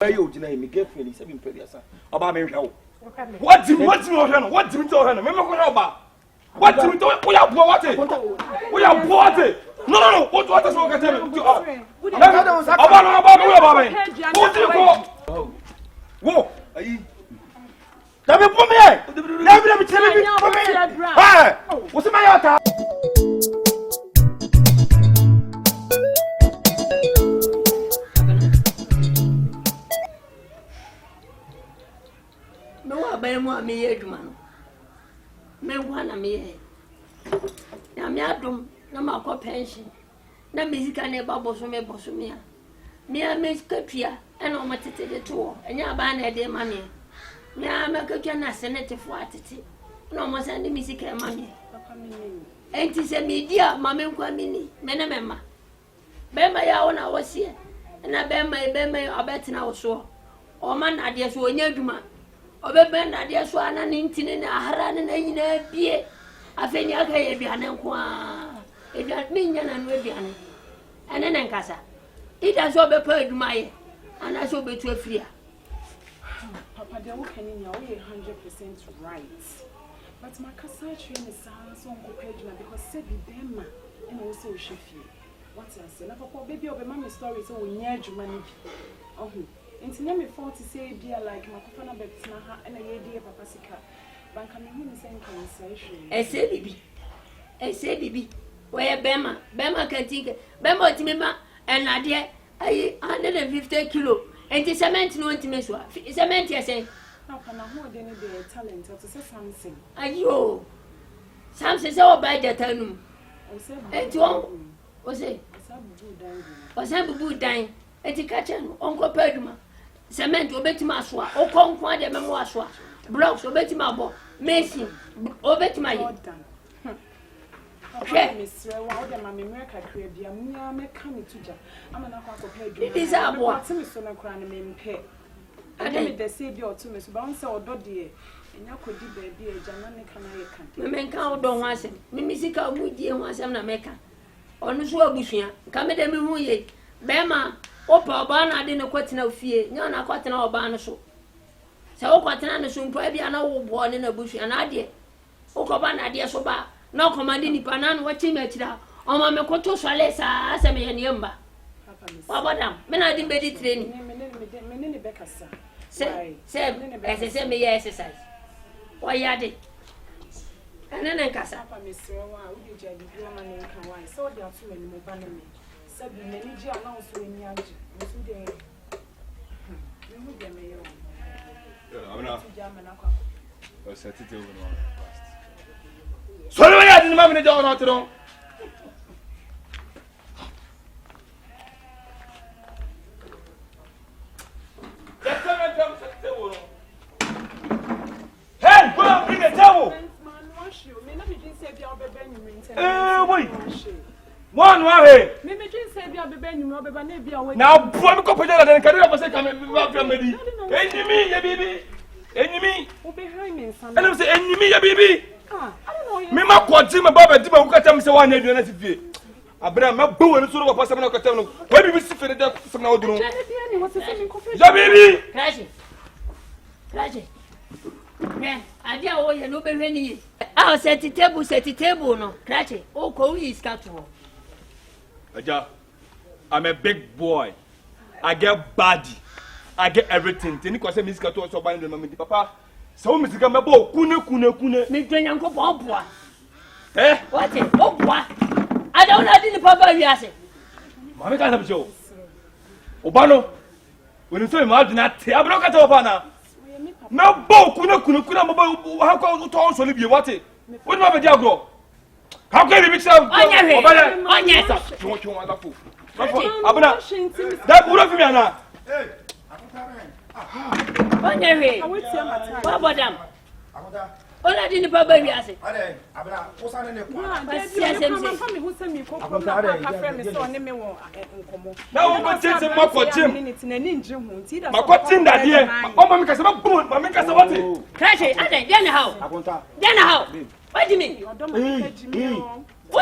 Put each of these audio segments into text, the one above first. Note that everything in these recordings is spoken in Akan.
You deny me girlfriend 7 period. About me. What do you want to know? What do you tell her? Remember what do you do? We are bought it. We are bought it. No. What is wrong with them? What do you go? Whoa. Let me put me. Let me tell you. Hey, what's my other? Bemo me edwuma me wana me na me adom na makọ pension na mezika na babo so me boso me a me skatua e na o matete de to enya ba na de ma me a me katua na senate fo atete na o mo sande mezika e ma me papa me enti se media ma me nkwa mini me na me ma bema ya wo na wo sie na bema obetina wo so o ma na de so onya adwuma obebe na dia so ana ntine na ahara na nyina bie afeni aka ye biane nko a ebia minya na no biane ene ne nkasa ida so be pa aduma ye ana so be tu afria papa de wo kaninya wo 100% right but my kasa train is so nko pa aduma because say bi dem and also shefie what I say na papa baby obe mama story so wo nya aduma ni bi ohu Inti me fault to say dear like makofana betina ha na ye dear papa sika banka me hu say conversation ese bibi we bema katinke bema otimema enade ayi 150 kilo enti cement no ntime so cement yesen na kana hu de ne de talent to say something ayo something say o buy the tanum enti o say bubu dan enti ka chen onko paduma cement obetima aso a okonkwa de memo aso a blocks obetima abo machine obetima yi okay misre wa o de ma memre kakra bia mia meka mituja ama na kwa akopɛ adwuma it is abo a timi so na kra na mempe ade me de se bi otu me so ba won se odo de enya kodi ba bi eja na ne kana ye kan me menka odo ho asem me misika mu die ho asem na meka onu so abusua ka me de me hu ye bema opa oba na ade ne kwatena ofie nya na kwatena oba no so se wo kwatena ne so mpo bia na wo bo ne na busua na ade okoba na ade so ba na komande ni pana no wachi me akira o ma me koto so alesa ase me ye mba papa badam me na ade bedi training me ne be kasa se se me ye exercise o ya de ana na kasa papa me sere wa wo de jadi bi ma ne kan wa so de aso me mo ba na me sabi many ji announce we ni age nso de me mu de me yo amna o set it over no fast so we ya din ma me de on otro hey go bring the towel man wash you me na me din say bia obebe nyum internet wait one way me dream say bia obebe nyum obeba na bia we now bro me ko pejala den kadu na say come medi enimi ya bibi enimi o behind me son and say enimi ya bibi I don't know me ma kwoti me baba di ma ku kata me say wan aduana sifie abra ma bo woni so no papa sem na kata no we bibi sifie de sem na oduru ya bibi kraje me adia wo ye no be hwani ah set table no kraje o ko wi iskato Aja, I'm a big boy. I get body. I get everything. Tini kwa se music to so ba ndema medi papa. So music me bo kune. Me twenya nko bo. What? Boa. I don't know the papa wi ase. Mama ka sabi jo. Obano. When you say ma dina te abro ka to papa na. Me bo kune mo bo ha ko to so libie what? What ma be di agro? How can you be so? Onya sa. Chon wonderful. Abuna. That put of me na. Hey. Onya we. Baba dam. Akoda. Ola di ni baba wi ase. Ade. Abuna. Osa ne kwa. Mama me hu se mi ko ko na ka frɛ me so ne me wo nkomo. Na wo go tete makotim. Makotim da die. O mama ka se ba boom. Mama ka se what? Crash. Ade. Dia na how? Akonta. Dia na how? What do you mean? What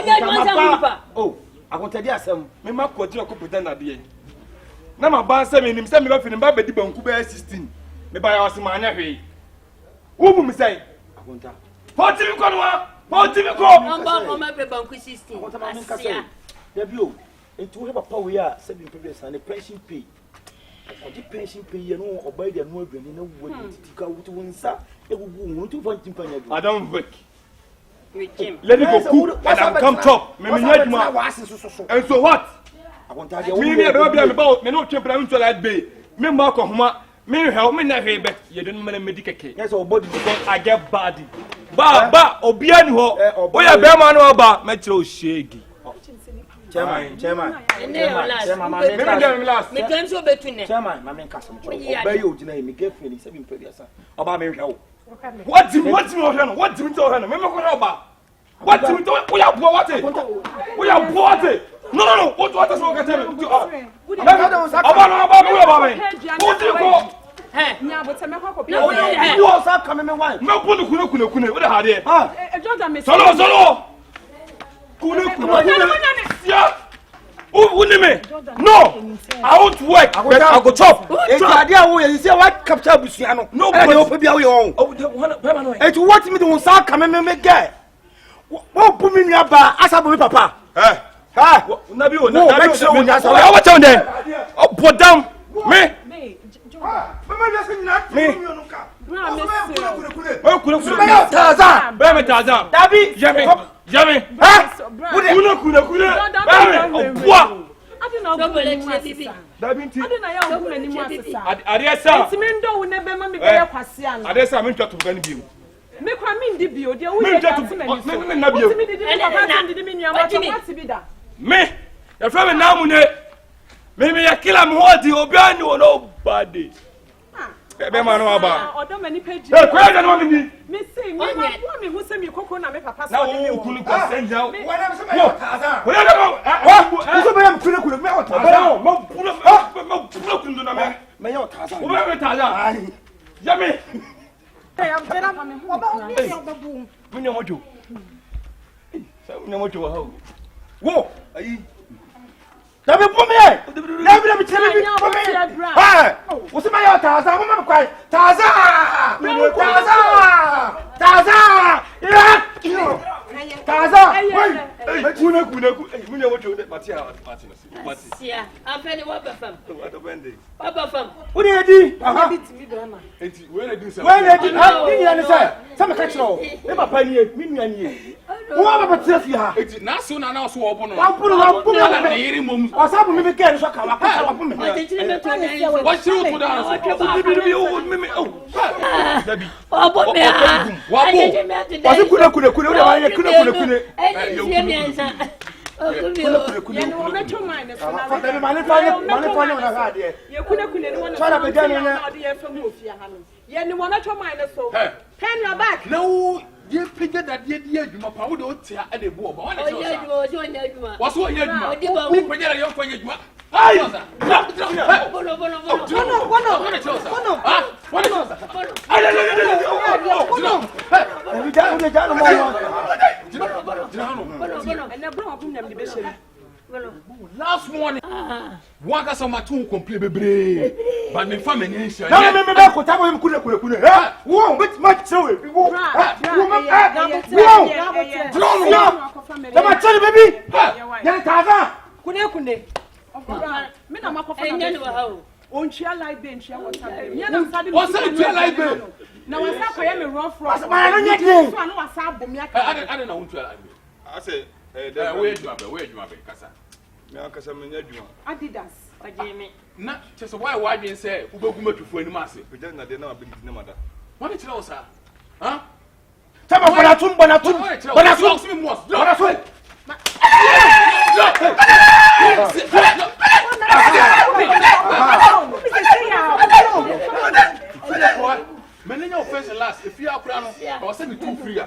you want to do? Oh, I want to do some. Me ma ko ti ko puta na bi. na ma ban se me nim se me ba fini ba bedi banku be 16 me ba ya wase ma anya hwe wo bu mi sai akonta poti mi ko no poti mi ko amba ko ma be banku 16 akonta ma min ka say ya bi o enti wo he papa we a se bi pebe san pension pay o di pension pay ye no obai de no adwani na wo di ka wo to wonsa egugu wo to fon timpanya do I don't work let me go cook and I'm come top me nyaduma and so what me be about me no twempra me to like be me ma ko homa me hwe me na hwe bet ye don me medicake yes o body because I get body ba obia ni ho o ya be ma no ba me kire o shegi chairman me kan so betune chairman ma men kasam cho obey o gina me get feeling se bi mpedi asa oba me hwe o what do you hwe no what do you hwe no me ko na ba what do you we are poor what no what so ka tell me oba me what do you go nya bote me kwako you also come me why me kunu we ha there Jordan me solo kunu ya uni me no I won't work but I go chop e jade a wo ye say what capture busua no no but o pe bia wo ye on e what me do so come me guy wo bu mi nua ba asabo mi papa na bi o na make sure we asa I watch on them oh put down me Taza Dabi Jame Kuna adina ya ogun ani mu asesa adesa timendo wo ne be ma me be ya kwase an adesa me ntwa to gani bi me kwa me ndi bi o de wo ye da ti mani so me na bi o me di papa ndi me nua ma to what bi da me ya fra me na mu ne me ya kila me hodi obi ani wo no body be ma no aba odo mani page e kwa da no me ni me say me wa me hu se me kokoro na me papa so na wo kunu ko senja wo na se me taza wo na wo so be am kunu me taza mo pula kunu na me yo taza wo be taza Jame am tera ma me hu ba ni yo babu munya mojo sa munya mojo wa ho wo ayi Dabi po me Dabi tell me po me ha wo se ma yo taza mo ma kwai taza wait kuna munya mojo mati sia afeni wa ba fam Papa fam wo dey di aha bitimi do ma enti we na di se ha ni ya ni say me ka kiro e papa ni e mi nua ni e wo ba ba tira fi ha enti na so na na so wo bo no wa bu na yiri mom asabu mi be ke so ka wa ka wa bu me wa shiro to da bi o me o dabi obo me wa bo wa se kuna o de wa ye kuna ye no me to mine so na dabi mane fa na ha de ye kuna ni wona so na be dan na de ye fa mu ofia ha no ye ni wona to mine so pen your back no ye pige da de adwuma pa wo de o tia e de bo ba wana o ye adwuma waso o ye adwuma o pige da yo fa ye adwuma ai bono last morning one got some two complete bebre but me family ni sha na me be ko tabo me kuna wo bit much so we wo ma tell baby ya taza kuna me na makofa na enye wa hawo onchia like be nchia water be me na sade what's that you like be na wasa koye me rough ma no nyɛ so na wasa abom ya ka ade na wontu like be I say we adwuma be kasa me akasa me nya adwuma Adidas ajeme na chese why wadwen say ubegu matwufo anim ase pejana na de na abedi na mada wani kire wo sa ha tama bona tum Menenya offense last if you are krano I was say me too free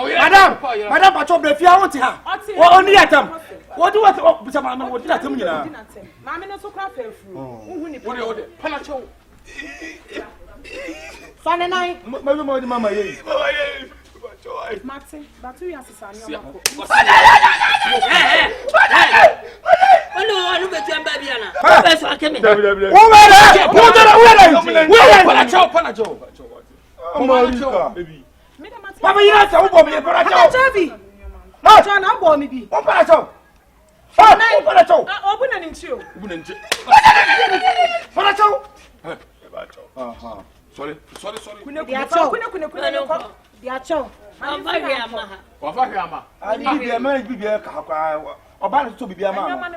Madam, Pacho, if you want to have only at them. What do you want to Mamma? What did I tell you? Mamma, not so crap. Panacho. Son and I, Mamma, Martin, but you have to sign your oh no, I look at your baby. That's what came in. Panacho, baby. Papa, you have to open me. Panacho. No, John, I'm born me. Panacho. Panacho. Open and into. Panacho. Sorry. Diacho. I need a man to be a car. About to be a man.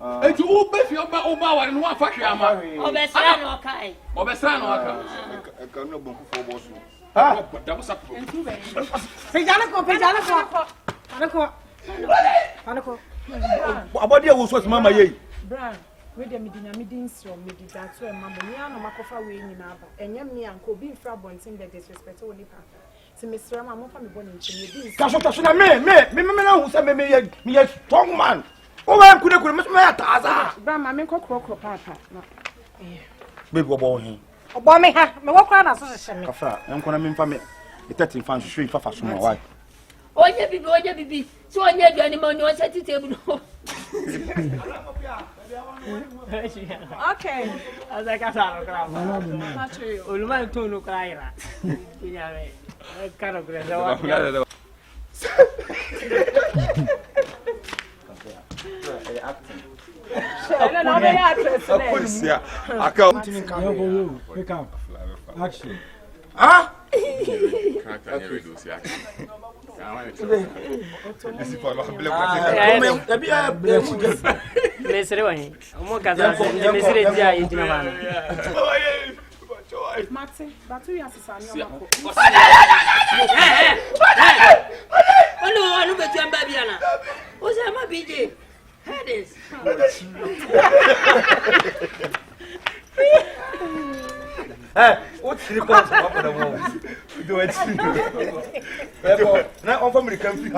And to open your Oba and one factory. Obesan or Kai. Obesan or I cannot book for boss. Ah, that was up. Panaco. About the was Mamma Ye. Brown. With the meetings from Medita to a mamma, Macofa way in Naba, and Yammy and Kobe Frabon sing the disrespect only part. So, Mr. Ramon from the bonnet to me. Castle, me a strong man. Oh, I couldn't miss my Taza. Brown, my menko croco, papa. Big boy. Oh, me have my walk around as a I'm going to mean for me. The 13 fans street for fast my wife. Oh, yeah, be so I never any money was at the table. Okay, as I got out of ground. Ulman to look like that. I cannot go. Action. Ah? Martin, but you have to sign your oh no, I look at your baby. What's that, my BJ? Head is. What's the cost of the wall? Do it. Now, I'm from the country.